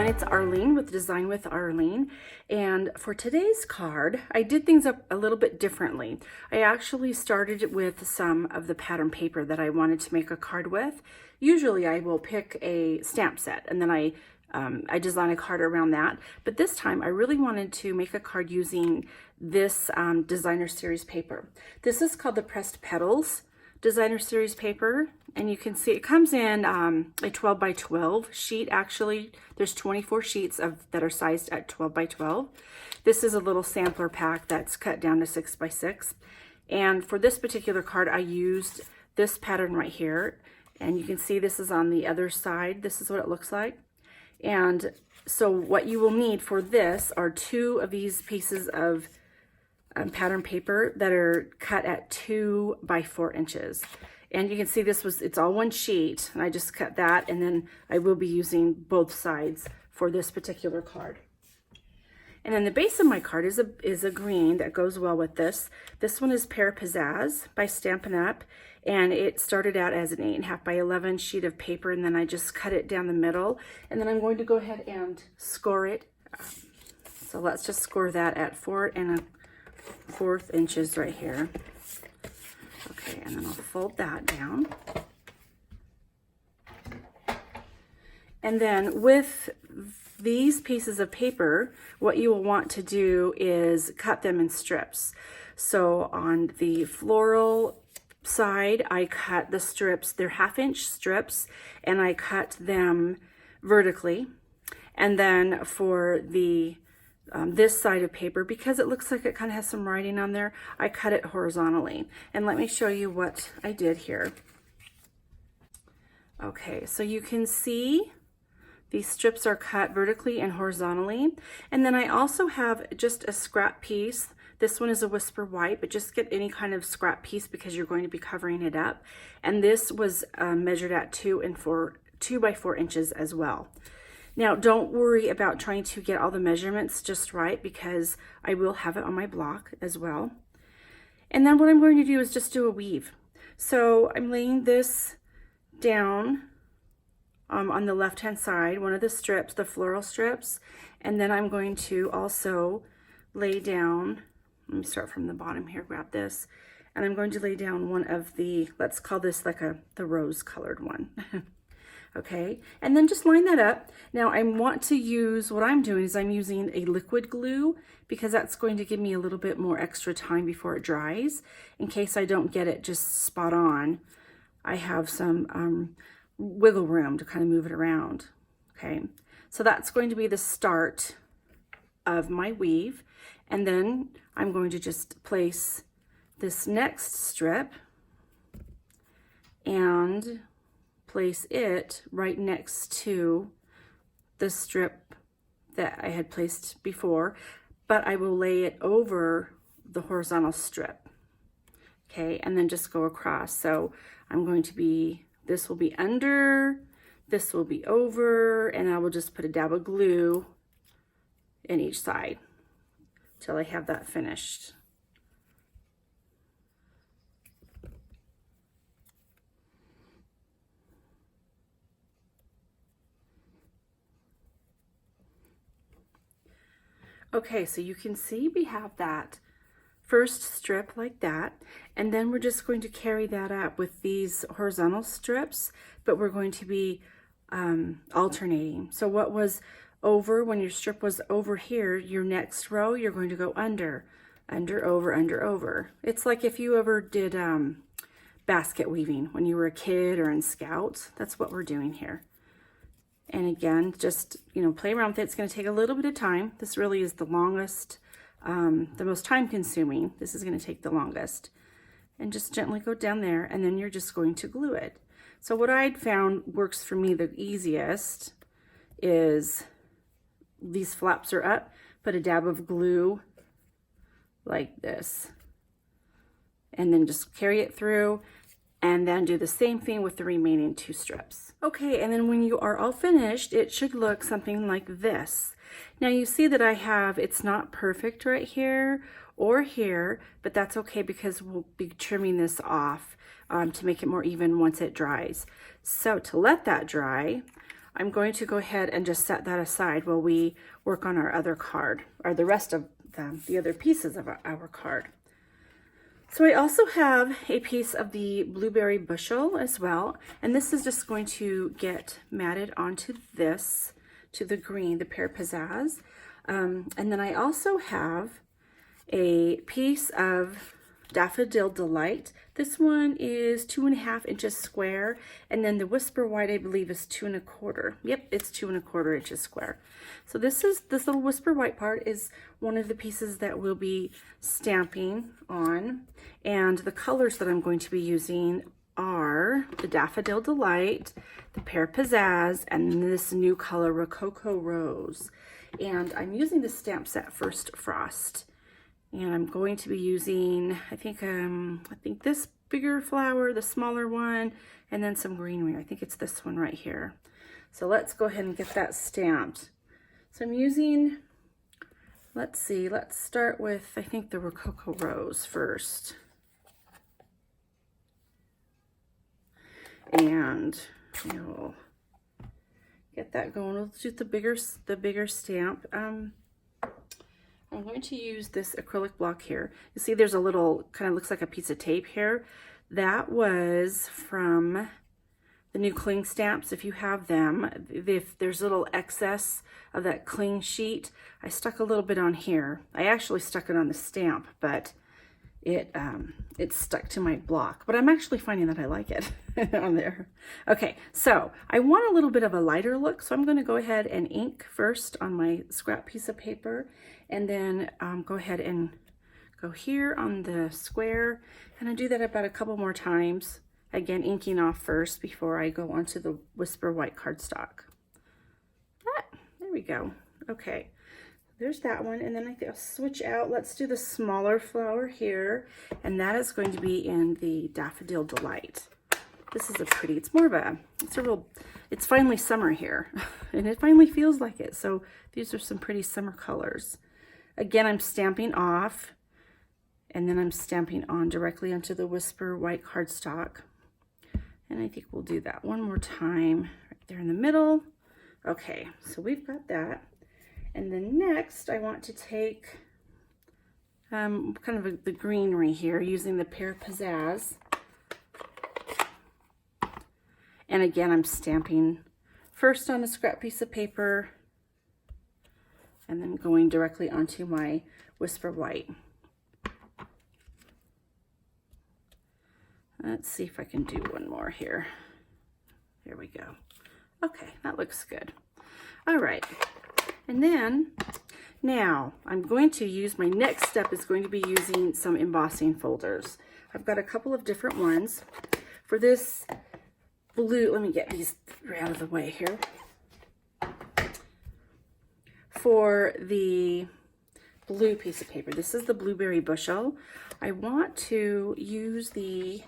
everyone, it's Arlene with Design with Arlene, and for today's card I did things up a little bit differently. I actually started with some of the pattern paper that I wanted to make a card with. Usually I will pick a stamp set and then I design a card around that, but this time I really wanted to make a card using this designer series paper. This is called the Pressed Petals designer series paper, and you can see it comes in a 12 by 12 sheet. Actually, there's 24 sheets that are sized at 12 by 12. This is a little sampler pack that's cut down to 6 by 6, and for this particular card I used this pattern right here, and you can see this is on the other side. This is what it looks like. And so what you will need for this are 2 of these pieces of pattern paper that are cut at 2 by 4 inches. And you can see it's all one sheet, and I just cut that, and then I will be using both sides for this particular card. And then the base of my card is a green that goes well with this. This one is Pear Pizzazz by Stampin' Up, and it started out as an 8.5 by 11 sheet of paper, and then I just cut it down the middle, and then I'm going to go ahead and score it. So let's just score that at 4 1/4 inches right here. Okay, and then I'll fold that down. And then with these pieces of paper, what you will want to do is cut them in strips. So on the floral side, I cut the strips, they're 1/2 inch strips, and I cut them vertically. And then for the this side of paper, because it looks like it kind of has some writing on there, I cut it horizontally. And let me show you what I did here. Okay, so you can see these strips are cut vertically and horizontally. And then I also have just a scrap piece. This one is a Whisper White, but just get any kind of scrap piece because you're going to be covering it up. And this was measured at 2 by 4 inches as well. Now, don't worry about trying to get all the measurements just right, because I will have it on my block as well. And then what I'm going to do is just do a weave. So I'm laying this down on the left-hand side, one of the strips, the floral strips, and then I'm going to also lay down, let me start from the bottom here, grab this, and I'm going to lay down one of the, let's call this like the rose-colored one. Okay, and then just line that up. Now I want to use, what I'm doing is I'm using a liquid glue, because that's going to give me a little bit more extra time before it dries. In case I don't get it just spot on, I have some wiggle room to kind of move it around. Okay, so that's going to be the start of my weave. And then I'm going to just place this next strip and place it right next to the strip that I had placed before, but I will lay it over the horizontal strip. Okay, and then just go across. So I'm going to be, this will be under, this will be over, and I will just put a dab of glue in each side till I have that finished. Okay, so you can see we have that first strip like that, and then we're just going to carry that up with these horizontal strips, but we're going to be alternating. So what was over, when your strip was over here, your next row, you're going to go under, under, over, under, over. It's like if you ever did basket weaving when you were a kid or in Scouts, that's what we're doing here. And again, just, play around with it. It's going to take a little bit of time. This really is the longest, the most time consuming. This is going to take the longest. And just gently go down there, and then you're just going to glue it. So what I'd found works for me the easiest is these flaps are up, put a dab of glue like this, and then just carry it through, and then do the same thing with the remaining 2 strips. Okay, and then when you are all finished, it should look something like this. Now you see that I have, it's not perfect right here or here, but that's okay because we'll be trimming this off to make it more even once it dries. So to let that dry, I'm going to go ahead and just set that aside while we work on our other card, or the rest of the other pieces of our card. So I also have a piece of the blueberry bushel as well, and this is just going to get matted onto this, to the green, the pear pizzazz. And then I also have a piece of Daffodil Delight. This one is 2.5 inches square, and then the Whisper White, I believe, is 2 1/4. Yep, it's 2 1/4 inches square. So this little Whisper White part is one of the pieces that we'll be stamping on, and the colors that I'm going to be using are the Daffodil Delight, the Pear Pizzazz, and this new color, Rococo Rose. And I'm using the stamp set First Frost. And I'm going to be using, I think this bigger flower, the smaller one, and then some greenery. I think it's this one right here. So let's go ahead and get that stamped. So I'm using, let's see, let's start with, I think, the Rococo Rose first. And we'll get that going. We'll do the bigger stamp. I'm going to use this acrylic block here. You see there's a little, kind of looks like a piece of tape here. That was from the new cling stamps. If you have them, if there's a little excess of that cling sheet, I stuck a little bit on here. I actually stuck it on the stamp, but it stuck to my block. But I'm actually finding that I like it on there. Okay, so I want a little bit of a lighter look, so I'm going to go ahead and ink first on my scrap piece of paper, and then go ahead and go here on the square, and I do that about a couple more times. Again, inking off first before I go onto the Whisper White cardstock. There we go. Okay. There's that one, and then I think I'll switch out. Let's do the smaller flower here, and that is going to be in the Daffodil Delight. This is a pretty, it's more of it's finally summer here, and it finally feels like it. So these are some pretty summer colors. Again, I'm stamping off, and then I'm stamping on directly onto the Whisper White cardstock. And I think we'll do that one more time right there in the middle. Okay, so we've got that. And then next, I want to take kind of the greenery here using the Pear Pizzazz. And again, I'm stamping first on a scrap piece of paper and then going directly onto my Whisper White. Let's see if I can do one more here. There we go. Okay, that looks good. All right. And then, now, I'm going to use, my next step is going to be using some embossing folders. I've got a couple of different ones. For this blue, let me get these out of the way here. For the blue piece of paper, this is the Blueberry Bushel. I want to use the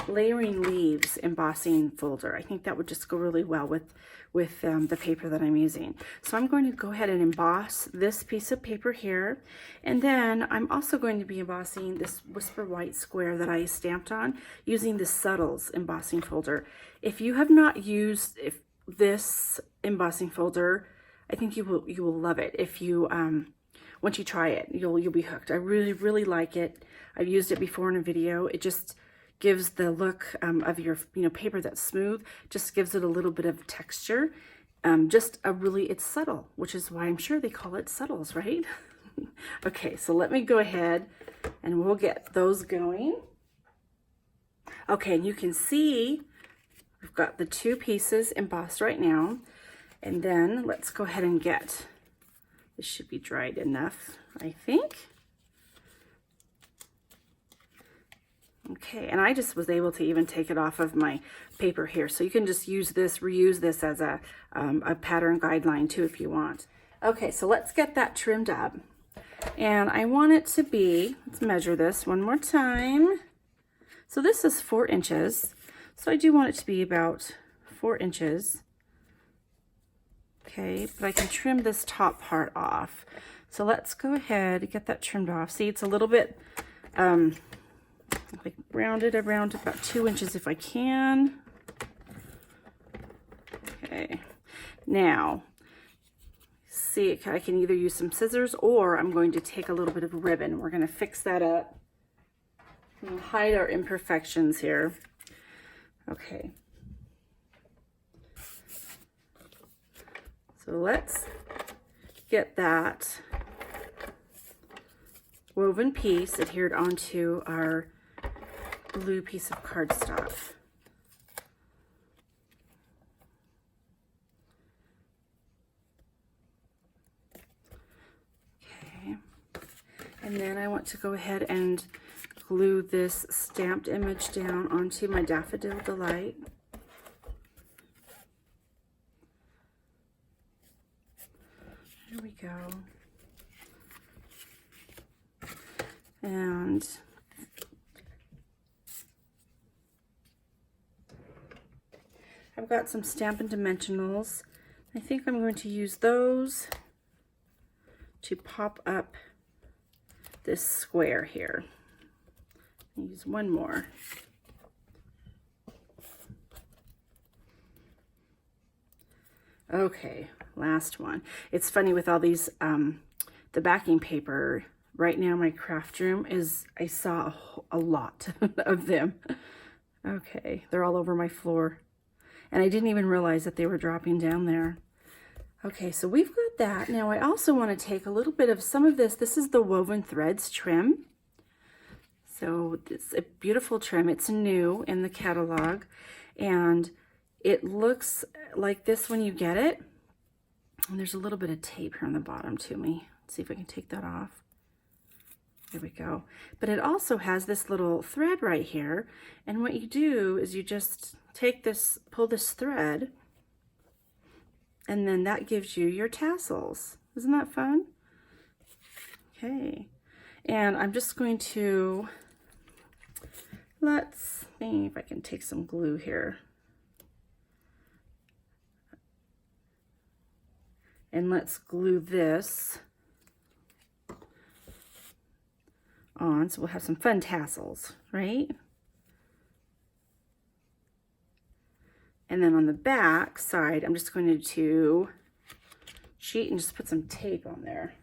Layering Leaves embossing folder. I think that would just go really well with the paper that I'm using. So I'm going to go ahead and emboss this piece of paper here, and then I'm also going to be embossing this Whisper White square that I stamped on using the Subtles embossing folder. If you have not used this embossing folder, I think you will love it. If you once you try it, you'll be hooked. I really like it. I've used it before in a video. It just gives the look of your paper that's smooth, just gives it a little bit of texture. It's subtle, which is why I'm sure they call it Subtles, right? Okay, so let me go ahead and we'll get those going. Okay, and you can see we've got the two pieces embossed right now. And then let's go ahead and get, this should be dried enough, I think. Okay, and I just was able to even take it off of my paper here. So you can just use this, reuse this as a pattern guideline too if you want. Okay, so let's get that trimmed up. And I want it to be, let's measure this one more time. So this is 4 inches. So I do want it to be about 4 inches. Okay, but I can trim this top part off. So let's go ahead and get that trimmed off. See, it's a little bit, like rounded around about 2 inches if I can. Okay, now, see, I can either use some scissors or I'm going to take a little bit of ribbon. We're going to fix that up and hide our imperfections here. Okay. So let's get that woven piece adhered onto our blue piece of cardstock. Okay, and then I want to go ahead and glue this stamped image down onto my Daffodil Delight. There we go. And I've got some Stampin' Dimensionals. I think I'm going to use those to pop up this square here. Use one more. Okay, last one. It's funny with all these, the backing paper. Right now my craft room is, I saw a lot of them. Okay, they're all over my floor. And I didn't even realize that they were dropping down there. Okay, so we've got that. Now I also want to take a little bit of some of this. This is the Woven Threads trim. So it's a beautiful trim. It's new in the catalog. And it looks like this when you get it. And there's a little bit of tape here on the bottom to me. Let's see if I can take that off. There we go. But it also has this little thread right here. And what you do is you just take this, pull this thread, and then that gives you your tassels. Isn't that fun? Okay. And I'm just going to, let's see if I can take some glue here. And let's glue this on, so we'll have some fun tassels, right? And then on the back side, I'm just going to cheat and just put some tape on there,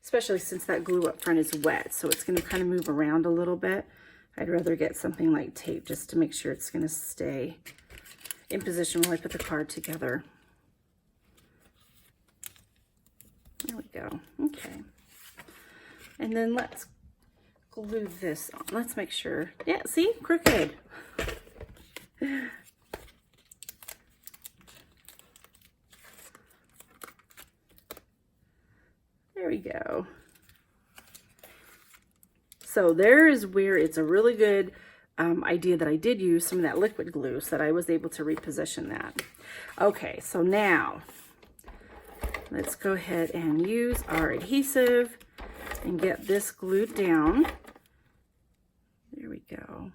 especially since that glue up front is wet, so it's going to kind of move around a little bit. I'd rather get something like tape just to make sure it's going to stay in position while I put the card together. There we go. Okay. And then let's glue this on. Let's make sure. Yeah, see? Crooked. There we go. So there is where it's a really good idea that I did use some of that liquid glue so that I was able to reposition that. Okay, so now let's go ahead and use our adhesive and get this glued down. There we go.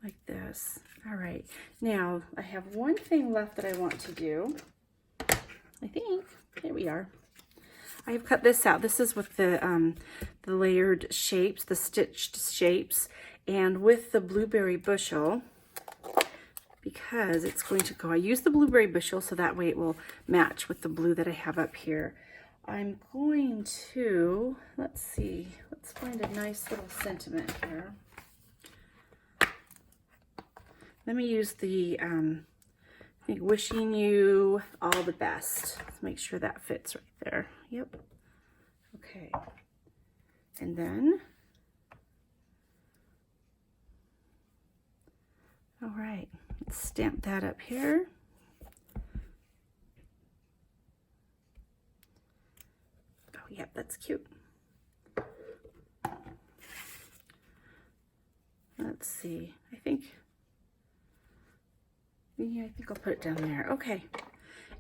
Like this. All right. Now, I have one thing left that I want to do. I think. Here we are. I've cut this out. This is with the layered shapes, the stitched shapes, and with the blueberry bushel, because it's going to go, I use the blueberry bushel so that way it will match with the blue that I have up here. I'm going to, let's see, let's find a nice little sentiment here. Let me use the, I think, wishing you all the best. Let's make sure that fits right there. Yep. Okay. And then, all right, let's stamp that up here. Oh, yep, that's cute. Let's see, I think, yeah, I think I'll put it down there. Okay.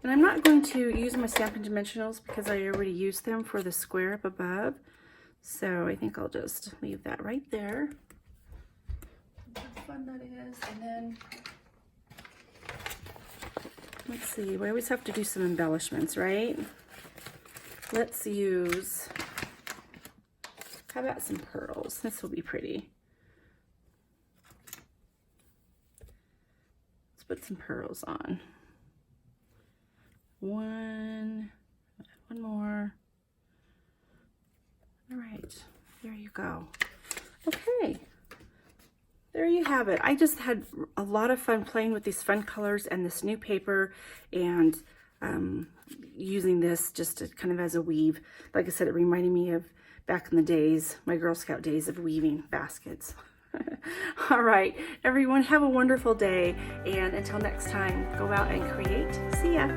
And I'm not going to use my Stampin' Dimensionals because I already used them for the square up above. So I think I'll just leave that right there. How fun that is. And then, let's see, we always have to do some embellishments, right? Let's use, how about some pearls? This will be pretty. Let's put some pearls on. One more. All right, there you go. Okay, there you have it. I just had a lot of fun playing with these fun colors and this new paper, and using this just to kind of as a weave. Like I said, it reminded me of back in the days, my Girl Scout days of weaving baskets. All right, everyone, have a wonderful day, and until next time, go out and create. See ya.